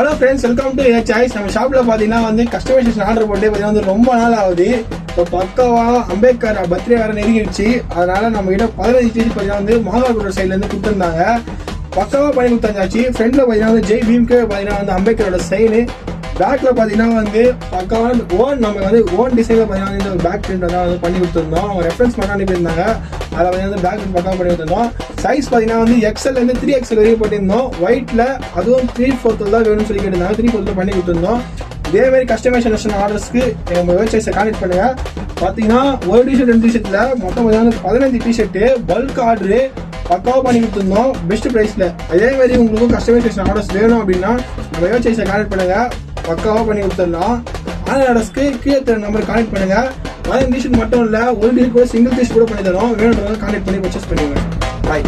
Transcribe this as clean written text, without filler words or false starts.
Hello friends, welcome to air choice. நம்ம ஷாப்பில் பார்த்தீங்கன்னா கஸ்டமைசேஷன் ஆர்டர் போட்டு பார்த்தீங்கன்னா ரொம்ப நாள் ஆகுது. இப்போ பக்காவாக அம்பேத்கர் பர்த்டே வேறு நெருங்கிடுச்சு. அதனால நம்ம கிட்ட 15 தேதி பார்த்தீங்கன்னா மாங்காக்கூட சைட்லேருந்து கொடுத்துருந்தாங்க. பக்காவாக பண்ணி கொடுத்தாச்சு. ஃப்ரெண்டில் பார்த்தீங்கன்னா ஜெய் பீம்க்கு பார்த்தீங்கன்னா அம்பேத்கரோட சைனு. பேக்கில் பார்த்தீங்கன்னா பக்காவான ஓன் டிசைனில் பார்த்தீங்கன்னா இந்த பேக் பிரிண்ட் தான் பண்ணி கொடுத்துருந்தோம். அவங்க ரெஃபரன்ஸ் மட்டும் அனுப்பியிருந்தாங்க. அதில் பார்த்தீங்கன்னா பேக் பிரிண்ட் பக்காவாக பண்ணி கொடுத்துருந்தோம். சைஸ் பார்த்தீங்கன்னா XL-லேருந்து 3XL வரைக்கும் போட்டிருந்தோம். ஒயிட்டில் அதுவும் 3/4 தான் வேணும்னு சொல்லி கேட்டிருந்தாங்க. 3/4 பண்ணி கொடுத்துருந்தோம். இதேமாதிரி கஸ்டமைசேஷன் ஆர்டர்ஸ்க்கு நம்ம வெப்சைட்ஸை கான்டெக்ட் பண்ணுங்கள். பார்த்தீங்கன்னா ஒரு டிஷர்ட் 2 டிஷர்ட்டில் மொத்தம் பார்த்தீங்கன்னா 15 டிஷர்ட்டு பல்க் ஆர்டரு பக்காவாக பண்ணி கொடுத்துருந்தோம் பெஸ்ட் ப்ரைஸில். அதேமாதிரி உங்களுக்கும் கஸ்டமைசேஷன் ஆர்டர்ஸ் வேணும் அப்படின்னா நம்ம வெப்சைட்ஸை கான்டெக்ட் பண்ணுங்கள். பக்காவாக பண்ணி கொடுத்துடலாம். ஆன்லைன் ஆர்டர்ஸ்க்கு கீழே நம்பர் கான்டெக்ட் பண்ணுங்கள். 15 டிஷர்ட் மட்டும் இல்லை, ஒரு டிஷர்ட் கூட சிங்கிள் டிஷர்ட் கூட பண்ணி தரோம். வேணுன்றவங்க கான்டெக்ட் பண்ணி பர்ச்சேஸ் பண்ணிடுங்க. பாய்.